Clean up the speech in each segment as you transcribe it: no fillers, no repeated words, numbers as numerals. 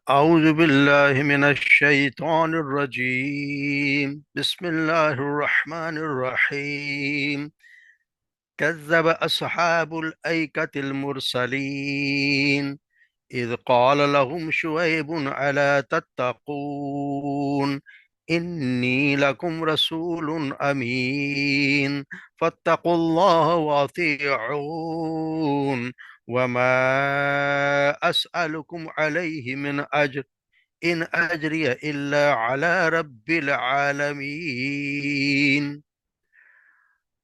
أعوذ بالله من الشيطان الرجيم. بسم الله الرحمن الرحيم. كذب أصحاب الأيكة المرسلين إذ قال لهم شعيب ألا تتقون إني لكم رسول أمين فاتقوا الله وأطيعون وما أسألكم عليه من أجر إن أجري إلا على رب العالمين.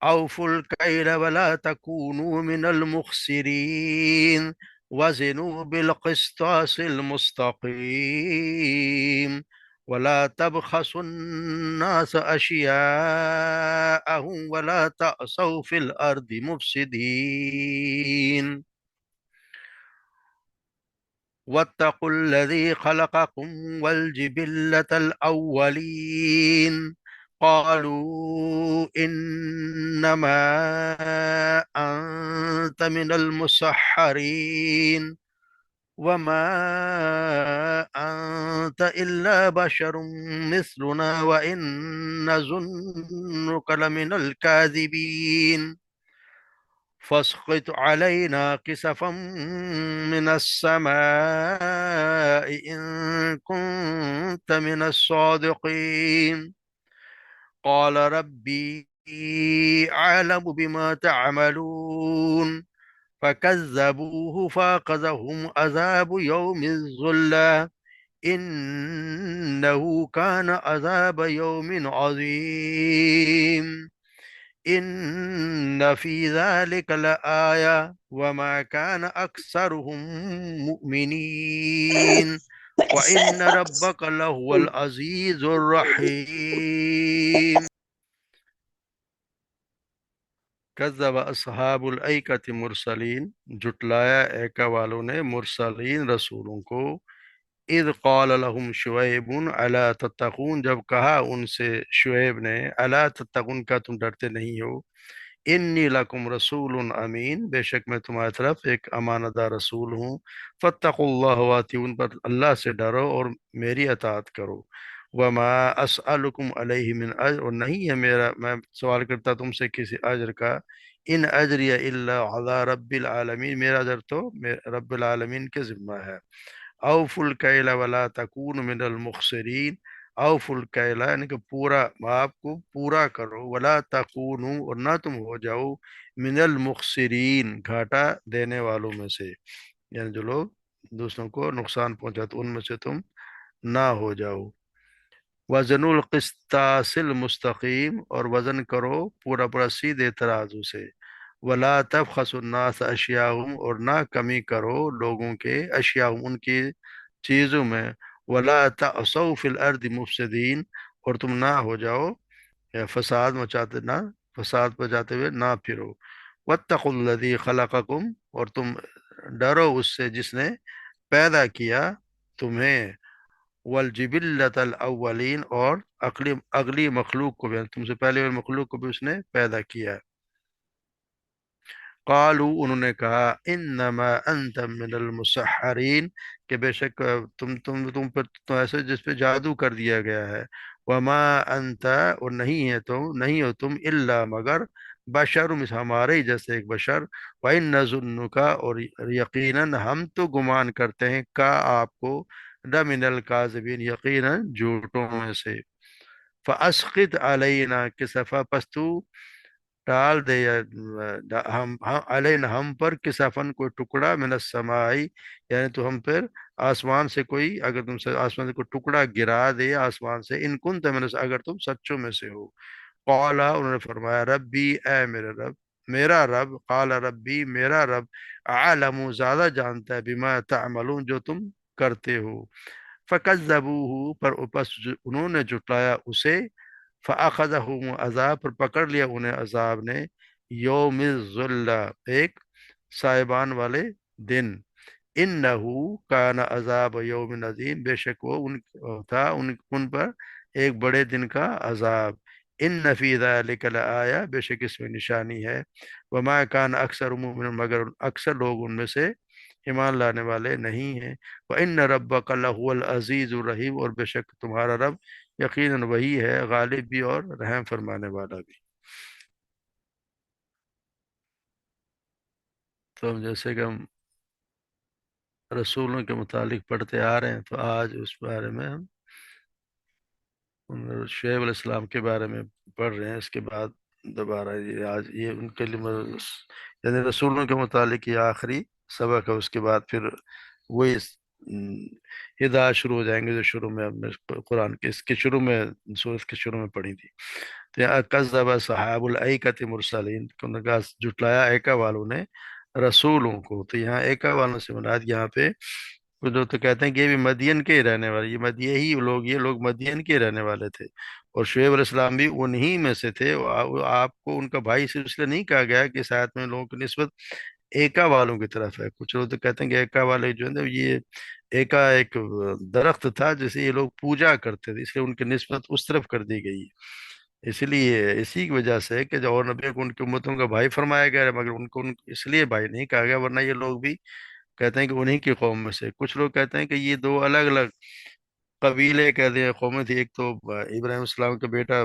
أوفوا الكيل ولا تكونوا من المخسرين وزنوا بالقسطاس المستقيم ولا تبخسوا الناس أشياءهم ولا تأسوا في الأرض مفسدين واتقوا الذي خلقكم والجبلة الأولين قالوا إنما أنت من المسحرين وما أنت إلا بشر مثلنا وإن نظنك لمن الكاذبين فاسقط علينا كسفا من السماء إن كنت من الصادقين قال ربي أعلم بما تعملون فكذبوه فأخذهم عذاب يوم الظلة إنه كان عذاب يوم عظيم إن في ذلك لآية وما كان أكثرهم مؤمنين وإن ربك لهو العزيز الرحيم. کذب اصحاب الایکۃ مرسلین، جٹلایا ایکا والوں نے مرسلین رسولوں کو، اذ قال لهم شعیب الا تتقون، جب کہا ان سے شعیب نے الا تتقون، کا تم ڈرتے نہیں ہو، انی لکم رسول امین، بے شک میں تمہاری طرف ایک امانت دار رسول ہوں، فاتقوا اللہ واتقون، پر اللہ سے ڈرو اور میری اطاعت کرو، وما اسألکم علیہ من اجر، اور نہیں ہے میرا، میں سوال کرتا تم سے کسی اجر کا، ان اجری الا علی رب العالمین، میرا اجر تو رب العالمین کے ذمہ ہے، اوفوا الکیل ولا تکون من المخسرین، اوفوا الکیل یعنی کہ پورا، آپ کو پورا کرو، ولا تکونوا اور نہ تم ہو جاؤ، من المخسرین گھاٹا دینے والوں میں سے، یعنی جو لوگ دوسروں کو نقصان پہنچاتے ان میں سے تم نہ ہو جاؤ، وزن القسطاس المستقیم اور وزن کرو پورا پورا سیدھے ترازو سے، ولا تبخسوا الناس اشیاءہم اور نہ کمی کرو لوگوں کے، اشیاءہم ان کی چیزوں میں، ولا تعصوا فی الارض مفسدین اور تم نہ ہو جاؤ یا فساد مچاتے، نہ فساد پہنچاتے ہوئے نہ پھرو، واتقوا الذی خلقکم اور تم ڈرو اس سے جس نے پیدا کیا تمہیں، والجبلۃ الاولین اور اگلی مخلوق کو بھی، تم سے پہلے والی مخلوق کو بھی اس نے پیدا کیا، قالو انہوں نے کہا انما انت من المسحرین کہ بے شک تم پر تو ایسے جس پہ جادو کر دیا گیا ہے، وما انت اور نہیں ہے تم، نہیں ہو تم الا مگر بشر ہمارے ہی جیسے ایک بشر، وَإِن نَظُنُّكَ اور یقیناً ہم تو گمان کرتے ہیں کا آپ کو، لَمِنَ الْكَاذِبِينَ یقیناً جھوٹوں میں سے، فَأَسْقِطْ عَلَيْنَا كِسَفًا پس تو ڈال دے یا ہم علینا ہم پر کسافن کوئی ٹکڑا من السمائی، یعنی تو ہم پر آسمان سے کوئی، اگر تم سے آسمان سے کوئی ٹکڑا گرا دے آسمان سے، ان کنت من اگر تم سچوں میں سے ہو، قالا انہوں نے فرمایا ربی اے میرا رب، میرا رب، قال ربی میرا رب، عالم زیادہ جانتا ہے، بما تعملون جو تم کرتے ہو، فکذبوہ پر پس انہوں نے جھٹلایا اسے، فَأَخَذَهُمُ عذاب پر پکڑ لیا انہیں عذاب نے، یوم الظلہ ایک سائبان والے دن، انہو کان عذاب یوم عظیم بے شک وہ تھا ان پر ایک بڑے دن کا عذاب، ان فی ذلک لآیہ بے شک اس میں نشانی ہے، وما کان اکثر مؤمن مگر اکثر لوگ ان میں سے ایمان لانے والے نہیں ہیں۔ وَإِنَّ رَبَّكَ لَهُوَ الْعَزِيزُ الرَّحِيمُ، اور بے شک تمہارا رب یقیناً وہی ہے غالب بھی اور رحم فرمانے والا بھی۔ تو ہم جیسے کہ ہم رسولوں کے متعلق پڑھتے آ رہے ہیں، تو آج اس بارے میں ہم شعیب علیہ السلام کے بارے میں پڑھ رہے ہیں۔ اس کے بعد دوبارہ یہ آج یہ ان کے لیے یعنی رسولوں کے متعلق یہ آخری سبق ہے۔ اس کے بعد پھر وہی ہدایت شروع ہو جائیں گے جو شروع میں ہم نے قرآن کے اس کے شروع میں سورت کے شروع میں پڑھی تھی۔ تو یہاں کذب صحاب الایکۃ مرسلین، انہوں نے کہا جھٹلایا ایکا والوں نے رسولوں کو۔ تو یہاں ایکا والوں سے مراد یہاں پہ وہ جو تو کہتے ہیں کہ یہ بھی مدین کے ہی رہنے والے، یہی لوگ، یہ لوگ مدین کے رہنے والے تھے، اور شعیب علیہ السلام بھی انہی میں سے تھے۔ آپ کو ان کا بھائی صرف اس لیے نہیں کہا گیا کہ اس آیت میں لوگوں کی نسبت ایکا والوں کی طرف ہے۔ کچھ لوگ تو کہتے ہیں کہ ایکا والے جو ہے نا، یہ ایکا ایک درخت تھا جسے یہ لوگ پوجا کرتے تھے، اس لیے ان کی نسبت اس طرف کر دی گئی ہے۔ اس لیے اسی کی وجہ سے کہ جو اور نبی کو ان کی امتوں کا بھائی فرمایا گیا ہے، مگر ان کو اس لیے بھائی نہیں کہا گیا، ورنہ یہ لوگ بھی کہتے ہیں کہ انہی کی قوم میں سے۔ کچھ لوگ کہتے ہیں کہ یہ دو الگ الگ قبیلے کہتے ہیں قومیں تھی، ایک تو ابراہیم السلام کا بیٹا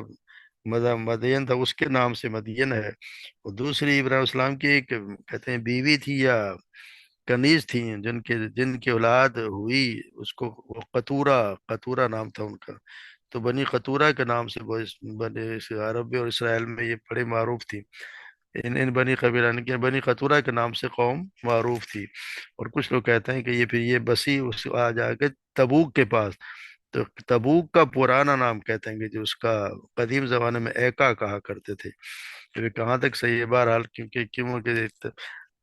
مدین تھا، اس کے نام سے مدین ہے، اور دوسری ابراہیم السلام کی ایک کہتے ہیں بیوی تھی یا کنیز تھی، جن کی اولاد ہوئی، اس کو وہ قطورہ نام تھا ان کا۔ تو بنی قطورہ کے نام سے وہ بنے عرب اور اسرائیل میں یہ بڑے معروف تھی، ان بنی قبیلہ کے بنی قطورہ کے نام سے قوم معروف تھی۔ اور کچھ لوگ کہتے ہیں کہ یہ پھر یہ بسی اس آ جا کے تبوک کے پاس، تو تبوک کا پرانا نام کہتے ہیں کہ جو اس کا قدیم زمانے میں ایکا کہا کرتے تھے۔ تو کہاں تک صحیح ہے، بہرحال کیونکہ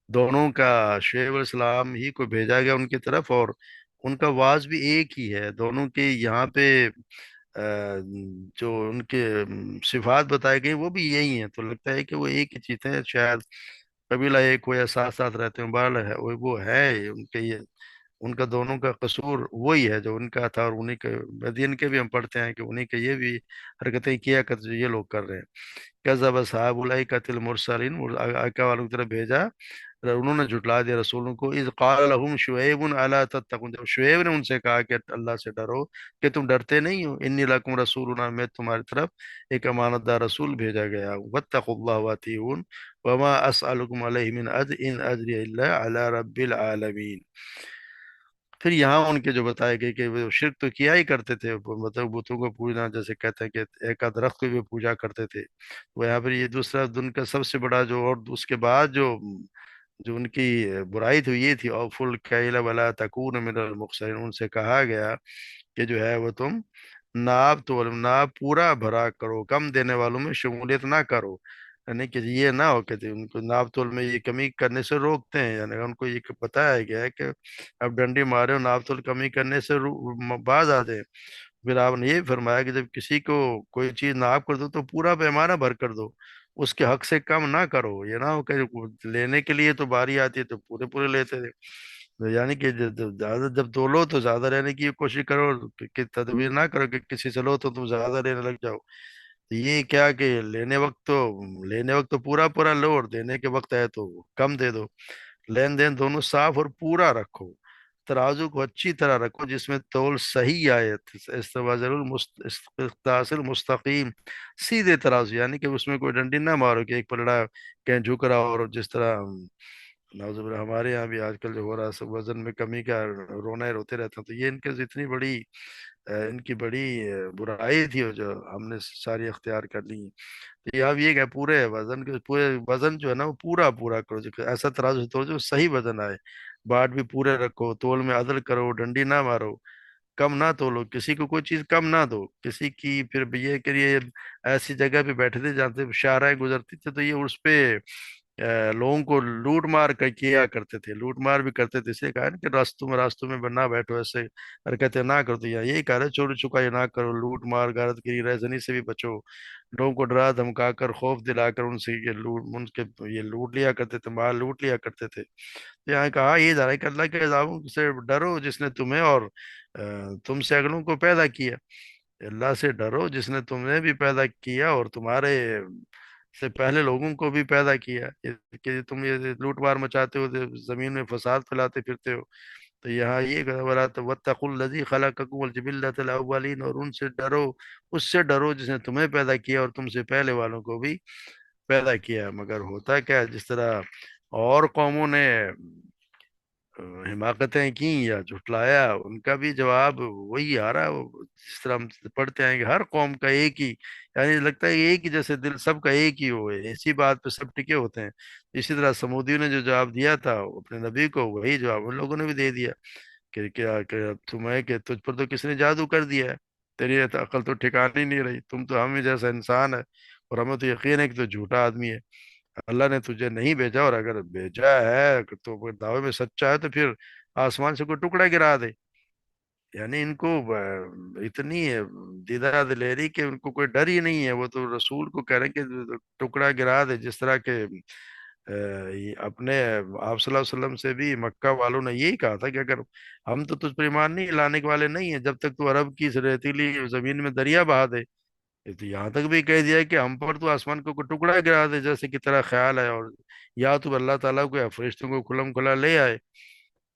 دونوں کا شعیب علیہ السلام ہی کو بھیجا گیا ان کی طرف، اور ان کا واز بھی ایک ہی ہے دونوں کے یہاں پہ۔ جو ان کے صفات بتائے گئی وہ بھی یہی ہیں، تو لگتا ہے کہ وہ ایک ہی چیز ہے، شاید قبیلہ ایک ہو یا ساتھ ساتھ رہتے ہیں، بہرحال ہے وہ ہے ان کے یہ ان کا دونوں کا قصور وہی ہے جو ان کا تھا، اور انہیں کے مدین کے بھی ہم پڑھتے ہیں کہ انہیں کے یہ بھی حرکتیں کیا کرتے جو یہ لوگ کر رہے ہیں۔ کذب اصحاب الایکۃ المرسلین، آئکہ والوں کی طرف بھیجا، انہوں نے جھٹلا دیا رسولوں کو۔ اذ قال لهم شعیب الا تتقون، جب شعیب نے ان سے کہا کہ اللہ سے ڈرو، کہ تم ڈرتے نہیں ہو، انی لکم رسول، میں تمہاری طرف ایک امانت دار رسول بھیجا گیا ہوں، واتقوا اللہ واطیعون وما اسألکم علیہ من اجر ان اجری الا علی رب العالمین۔ پھر یہاں ان کے جو بتائے گئے کہ وہ شرک تو کیا ہی کرتے تھے، مطلب بتوں کو پوجنا، جیسے کہتے ہیں کہ ایک درخت کو بھی پوجا کرتے تھے۔ وہ یہاں پر یہ دوسرا ان کا سب سے بڑا جو، اور اس کے بعد جو ان کی برائی تھی یہ تھی، اوفوا الکیل ولا تکون من المخسرین، ان سے کہا گیا کہ جو ہے وہ تم ناپ پورا بھرا کرو، کم دینے والوں میں شمولیت نہ کرو، یعنی کہ یہ نہ ہو کہ ان کو ناپ تول میں یہ کمی کرنے سے روکتے ہیں، یعنی ان کو یہ بتایا گیا ہے کہ اب ڈنڈی مارے اور ناپ تول کمی کرنے سے باز آ جائے۔ پھر آپ نے یہ فرمایا کہ جب کسی کو کوئی چیز ناپ کر دو تو پورا پیمانہ بھر کر دو، اس کے حق سے کم نہ کرو، یہ نہ ہو کہ لینے کے لیے تو باری آتی ہے تو پورے پورے لیتے تھے۔ یعنی کہ جب دو لو تو زیادہ لینے کی کوشش کرو، کہ تدبیر نہ کرو کہ کسی سے لو تو تم زیادہ لینے لگ جاؤ۔ تو یہ کیا کہ لینے وقت تو پورا پورا لو، اور دینے کے وقت ہے تو کم دے دو۔ لین دین دونوں صاف اور پورا رکھو، ترازو کو اچھی طرح رکھو جس میں تول صحیح آئے، استواز المستقیم، سیدھے ترازو، یعنی کہ اس میں کوئی ڈنڈی نہ مارو کہ ایک پلڑا کہیں جھک رہا ہو، اور جس طرح نعوذ باللہ ہمارے یہاں بھی آج کل جو ہو رہا ہے وزن میں کمی کا رونا روتے رہتے ہیں، تو یہ ان کے اتنی بڑی ان کی بڑی برائی تھی، اور جو ہم نے ساری اختیار کر لی ہیں۔ تو یہ اب یہ کہ پورے وزن جو ہے نا وہ پورا پورا کرو، ایسا ترازو تو جو صحیح وزن آئے، باٹ بھی پورے رکھو، تول میں عدل کرو، ڈنڈی نہ مارو، کم نہ تولو، کسی کو کوئی چیز کم نہ دو کسی کی۔ پھر یہ کہ یہ ایسی جگہ پہ بیٹھے تھے جہاں سے شاہراہیں گزرتی تھے، تو یہ اس پہ لوگوں کو لوٹ مار کیا کرتے تھے، لوٹ مار بھی کرتے تھے، اس لیے کہا نا کہ راستوں میں نہ بیٹھو، ایسے حرکتیں نہ کرو۔ تو یہی کہا رہے چوری چکائی نہ کرو، لوٹ مار غارت گری رہزنی سے بھی بچو، لوگوں کو ڈرا دھمکا کر خوف دلا کر ان سے یہ لوٹ لیا کرتے تھے، مال لوٹ لیا کرتے تھے۔ تو یہاں کہا یہ جا رہا ہے کہ اللہ کے عذابوں سے ڈرو جس نے تمہیں اور تم سے اگلوں کو پیدا کیا، اللہ سے ڈرو جس نے تمہیں بھی پیدا کیا اور تمہارے سے پہلے لوگوں کو بھی پیدا کیا کہ تم یہ لوٹ مار مچاتے ہو، زمین میں فساد پھیلاتے پھرتے ہو۔ تو یہاں یہ ولا واتقوا الذی خلقکم والجبلۃ الاولین، اور ان سے ڈرو، اس سے ڈرو جس نے تمہیں پیدا کیا اور تم سے پہلے والوں کو بھی پیدا کیا۔ مگر ہوتا کیا ہے، جس طرح اور قوموں نے حماقتیں کی یا جھٹلایا، ان کا بھی جواب وہی آ رہا ہے۔ وہ جس طرح ہم پڑھتے ہیں کہ ہر قوم کا ایک ہی، یعنی لگتا ہے کہ ایک ہی جیسے دل سب کا ایک ہی ہو، اسی بات پہ سب ٹکے ہوتے ہیں۔ اسی طرح سمودیوں نے جو جواب دیا تھا اپنے نبی کو، وہی جواب ان لوگوں نے بھی دے دیا کہ کیا کہ تمہیں، کہ تجھ پر تو کس نے جادو کر دیا ہے، تیری عقل تو ٹھکانے نہیں رہی، تم تو ہم ہی جیسا انسان ہے، اور ہمیں تو یقین ہے کہ تو جھوٹا آدمی ہے، اللہ نے تجھے نہیں بھیجا، اور اگر بھیجا ہے تو وہ دعوے میں سچا ہے تو پھر آسمان سے کوئی ٹکڑا گرا دے۔ یعنی ان کو اتنی دیدہ دلیری کہ ان کو کوئی ڈر ہی نہیں ہے، وہ تو رسول کو کہہ رہے ہیں کہ ٹکڑا گرا دے، جس طرح کہ یہ اپنے آپ صلی اللہ علیہ وسلم سے بھی مکہ والوں نے یہی کہا تھا کہ اگر ہم تو تجھ پر ایمان نہیں لانے کے والے نہیں ہیں جب تک تو عرب کی اس ریتیلی زمین میں دریا بہا دے۔ یہ تو یہاں تک بھی کہہ دیا کہ ہم پر تو آسمان کو کوئی ٹکڑا گرا دے جیسے کہ تیرا خیال ہے، اور یا تو اللہ تعالیٰ کو یا فرشتوں کو کھلم کھلا لے آئے۔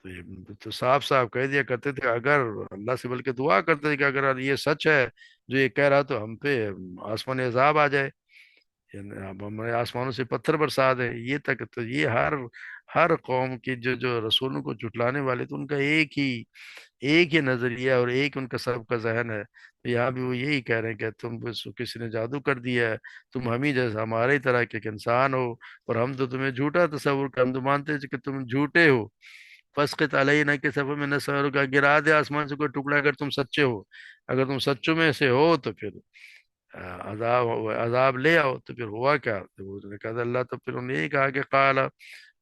تو یہ تو صاف صاف کہہ دیا کرتے تھے، اگر اللہ سے بلکہ دعا کرتے تھے کہ اگر یہ سچ ہے جو یہ کہہ رہا تو ہم پہ آسمان عذاب آ جائے، یعنی اب ہمارے آسمانوں سے پتھر برسا دے۔ یہ تک تو یہ ہر قوم کی جو رسولوں کو جھٹلانے والے، تو ان کا ایک ہی نظریہ اور ایک ان کا سب کا ذہن ہے۔ تو یہاں بھی وہ یہی کہہ رہے ہیں کہ تم بس کسی نے جادو کر دیا ہے، تم ہم ہی جیسا ہمارے ہی طرح کے ایک انسان ہو، اور ہم تو تمہیں جھوٹا تصور کر، ہم تو مانتے تھے کہ تم جھوٹے ہو۔ فسقط علینا کے سبب میں نسر کا، گرا دے آسمان سے کوئی ٹکڑا اگر تم سچے ہو، اگر تم سچوں میں سے ہو تو پھر عذاب لے آؤ۔ تو پھر ہوا کیا، تو انہوں نے کہا اللہ، تو پھر انہوں نے یہی کہا کہ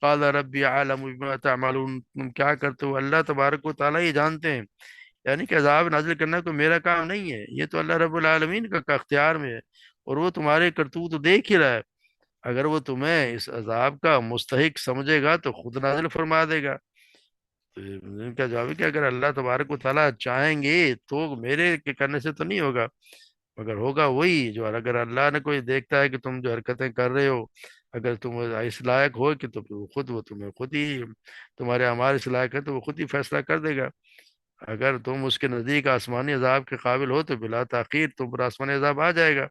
قال ربی عالم بما تعملون، تم کیا کرتے ہو اللہ تبارک و تعالیٰ ہی جانتے ہیں۔ یعنی کہ عذاب نازل کرنا کوئی میرا کام نہیں ہے، یہ تو اللہ رب العالمین کا اختیار میں ہے، اور وہ تمہارے کرتوت دیکھ ہی رہا ہے۔ اگر وہ تمہیں اس عذاب کا مستحق سمجھے گا تو خود نازل فرما دے گا۔ تو ان کا جواب ہے کہ اگر اللہ تبارک و تعالیٰ چاہیں گے تو میرے کے کرنے سے تو نہیں ہوگا، مگر ہوگا وہی جو، اگر اللہ نے کوئی دیکھتا ہے کہ تم جو حرکتیں کر رہے ہو، اگر تم اس لائق ہو کہ تو پھر وہ تمہیں خود ہی، تمہارے اعمال اس لائق ہے تو وہ خود ہی فیصلہ کر دے گا۔ اگر تم اس کے نزدیک آسمانی عذاب کے قابل ہو تو بلا تاخیر تم پر آسمانی عذاب آ جائے گا۔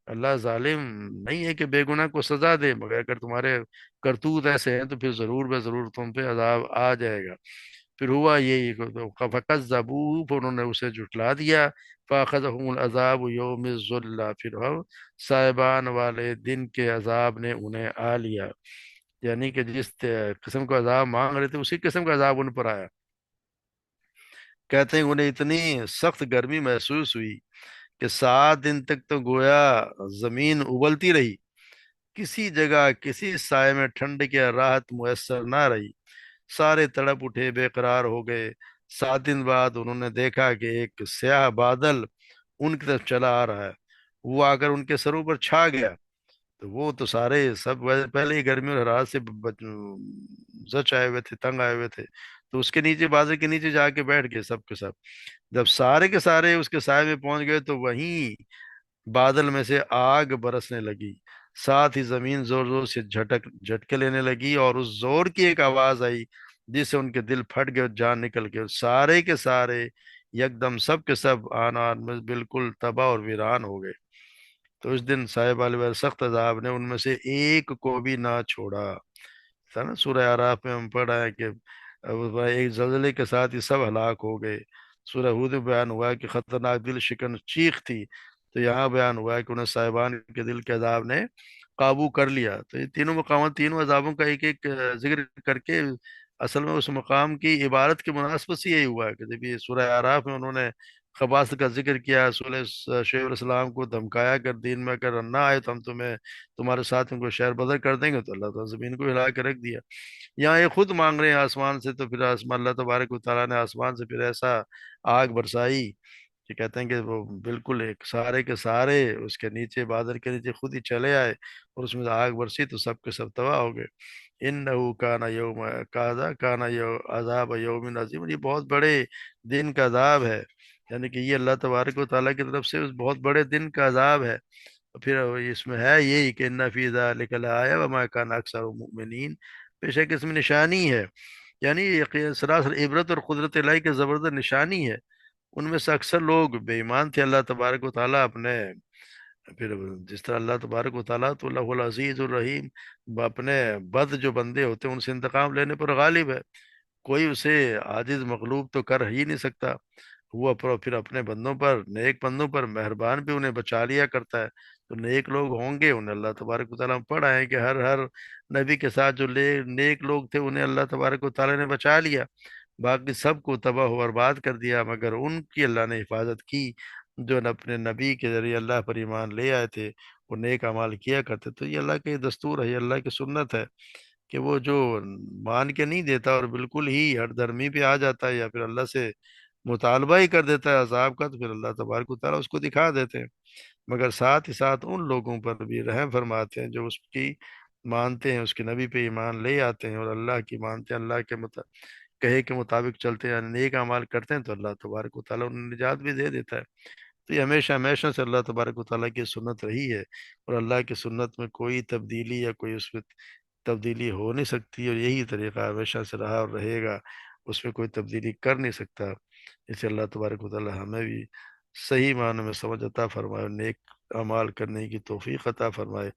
اللہ ظالم نہیں ہے کہ بے گناہ کو سزا دے، مگر اگر تمہارے کرتوت ایسے ہیں تو پھر ضرور بے ضرور تم پہ عذاب آ جائے گا۔ پھر ہوا یہی، فَكَذَّبُوهُ، پھر انہوں نے اسے جھٹلا دیا، فَأَخَذَهُمُ الْعَذَابُ يَوْمِ الظُّلَّةِ، پھر ہم صاحبان والے دن کے عذاب نے انہیں آ لیا، یعنی کہ جس قسم کا عذاب مانگ رہے تھے اسی قسم کا عذاب ان پر آیا۔ کہتے ہیں انہیں اتنی سخت گرمی محسوس ہوئی کہ 7 دن تک تو گویا زمین ابلتی رہی، کسی جگہ کسی سائے میں ٹھنڈ کی راحت میسر نہ رہی، سارے تڑپ اٹھے، بے قرار ہو گئے۔ 7 دن بعد انہوں نے دیکھا کہ ایک سیاہ بادل ان کی طرف چلا آ رہا ہے، وہ آ کر ان کے سروں پر چھا گیا۔ تو وہ تو سارے سب پہلے ہی گرمی اور حرارت سے زچ آئے ہوئے تھے، تنگ آئے ہوئے تھے، تو اس کے نیچے، بادل کے نیچے جا کے بیٹھ گئے سب کے سب۔ جب سارے کے سارے اس کے سائے میں پہنچ گئے تو وہیں بادل میں سے آگ برسنے لگی، ساتھ ہی زمین زور زور سے جھٹکے لینے لگی، اور اس زور کی ایک آواز آئی جس سے ان کے دل پھٹ گئے اور جان نکل گئے، اور سارے کے سارے یکدم سب کے سب آن آن میں بالکل تباہ اور ویران ہو گئے۔ تو اس دن صاحب والے سخت عذاب نے ان میں سے ایک کو بھی نہ چھوڑا تھا نا، سورہ اعراف میں ہم پڑھا ہے کہ ایک زلزلے کے ساتھ یہ سب ہلاک ہو گئے۔ سورہ ہود میں بیان ہوا ہے کہ خطرناک دل شکن چیخ تھی، تو یہاں بیان ہوا ہے کہ انہیں صاحبان کے دل کے عذاب نے قابو کر لیا۔ تو یہ تینوں مقامات، تینوں عذابوں کا ایک ایک ذکر کر کے اصل میں اس مقام کی عبارت کی مناسبت سے یہی ہوا ہے کہ جب یہ سورہ اعراف میں انہوں نے خباثت کا ذکر کیا، سورہ شعیب علیہ السلام کو دھمکایا کر دین میں اگر نہ آئے تو ہم تمہیں تمہارے ساتھ ان کو شہر بدر کر دیں گے، تو اللہ تعالیٰ زمین کو ہلا کے رکھ دیا۔ یہاں یہ خود مانگ رہے ہیں آسمان سے، تو پھر آسمان، اللہ تبارک و تعالیٰ نے آسمان سے پھر ایسا آگ برسائی کہ کہتے ہیں کہ وہ بالکل ایک سارے کے سارے اس کے نیچے، بادل کے نیچے خود ہی چلے آئے، اور اس میں سے آگ برسی تو سب کے سب تباہ ہو گئے۔ انہو کانا یوم کانا عذاب یوم عظیم، یہ بہت بڑے دن کا عذاب ہے، یعنی کہ یہ اللہ تبارک و تعالیٰ کی طرف سے اس بہت بڑے دن کا عذاب ہے۔ پھر اس میں ہے یہی کہ ان فی ذالک لآیہ وما کان اکثر المؤمنین، بے شک اس میں نشانی ہے، یعنی یقین سراسر عبرت اور قدرت الہی کی زبردست نشانی ہے۔ ان میں سے اکثر لوگ بے ایمان تھے، اللہ تبارک و تعالیٰ اپنے پھر جس طرح اللہ تبارک و تعالیٰ تو اللہ العزیز الرحیم، اپنے بد جو بندے ہوتے ہیں ان سے انتقام لینے پر غالب ہے، کوئی اسے عاجز مغلوب تو کر ہی نہیں سکتا۔ وہ پھر اپنے بندوں پر، نیک بندوں پر مہربان بھی انہیں بچا لیا کرتا ہے۔ تو نیک لوگ ہوں گے انہیں اللہ تبارک و تعالیٰ نے پڑھا ہے کہ ہر نبی کے ساتھ جو نیک لوگ تھے انہیں اللہ تبارک و تعالیٰ نے بچا لیا، باقی سب کو تباہ و برباد کر دیا، مگر ان کی اللہ نے حفاظت کی جو اپنے نبی کے ذریعے اللہ پر ایمان لے آئے تھے، وہ نیک اعمال کیا کرتے۔ تو یہ اللہ کے دستور ہے، یہ اللہ کی سنت ہے کہ وہ جو مان کے نہیں دیتا اور بالکل ہی ہر دھرمی پہ آ جاتا ہے یا پھر اللہ سے مطالبہ ہی کر دیتا ہے عذاب کا، تو پھر اللہ تبارک و تعالیٰ اس کو دکھا دیتے ہیں، مگر ساتھ ہی ساتھ ان لوگوں پر بھی رحم فرماتے ہیں جو اس کی مانتے ہیں، اس کے نبی پہ ایمان لے آتے ہیں اور اللہ کی مانتے ہیں، اللہ کے کہے کے مطابق چلتے ہیں، یعنی نیک اعمال کرتے ہیں، تو اللہ تبارک و تعالیٰ انہیں نجات بھی دے دیتا ہے۔ تو یہ ہمیشہ ہمیشہ سے اللہ تبارک و تعالیٰ کی سنت رہی ہے، اور اللہ کی سنت میں کوئی تبدیلی یا کوئی اس میں تبدیلی ہو نہیں سکتی، اور یہی طریقہ ہمیشہ سے رہا اور رہے گا، اس میں کوئی تبدیلی کر نہیں سکتا۔ اسے اللہ تبارک و تعالیٰ ہمیں بھی صحیح معنی میں سمجھ عطا فرمائے، اور نیک اعمال کرنے کی توفیق عطا فرمائے،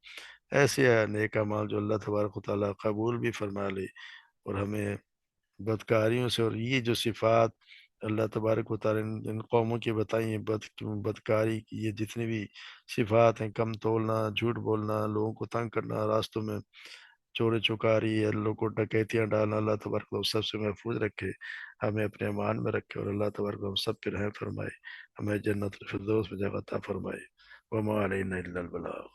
ایسے نیک اعمال جو اللہ تبارک و تعالیٰ قبول بھی فرما لے، اور ہمیں بدکاریوں سے، اور یہ جو صفات اللہ تبارک و تعالیٰ نے ان قوموں کی بتائی ہیں، بدکاری کی یہ جتنی بھی صفات ہیں، کم تولنا، جھوٹ بولنا، لوگوں کو تنگ کرنا، راستوں میں چوری چکاری یا لوگوں کو ڈکیتیاں ڈالنا، اللہ تبارک و سب سے محفوظ رکھے، ہمیں اپنے ایمان میں رکھے، اور اللہ تبارک و سب پہ رحم فرمائے، ہمیں جنت الفردوس میں جگہ عطا فرمائے۔ وما علینا الا البلاغ۔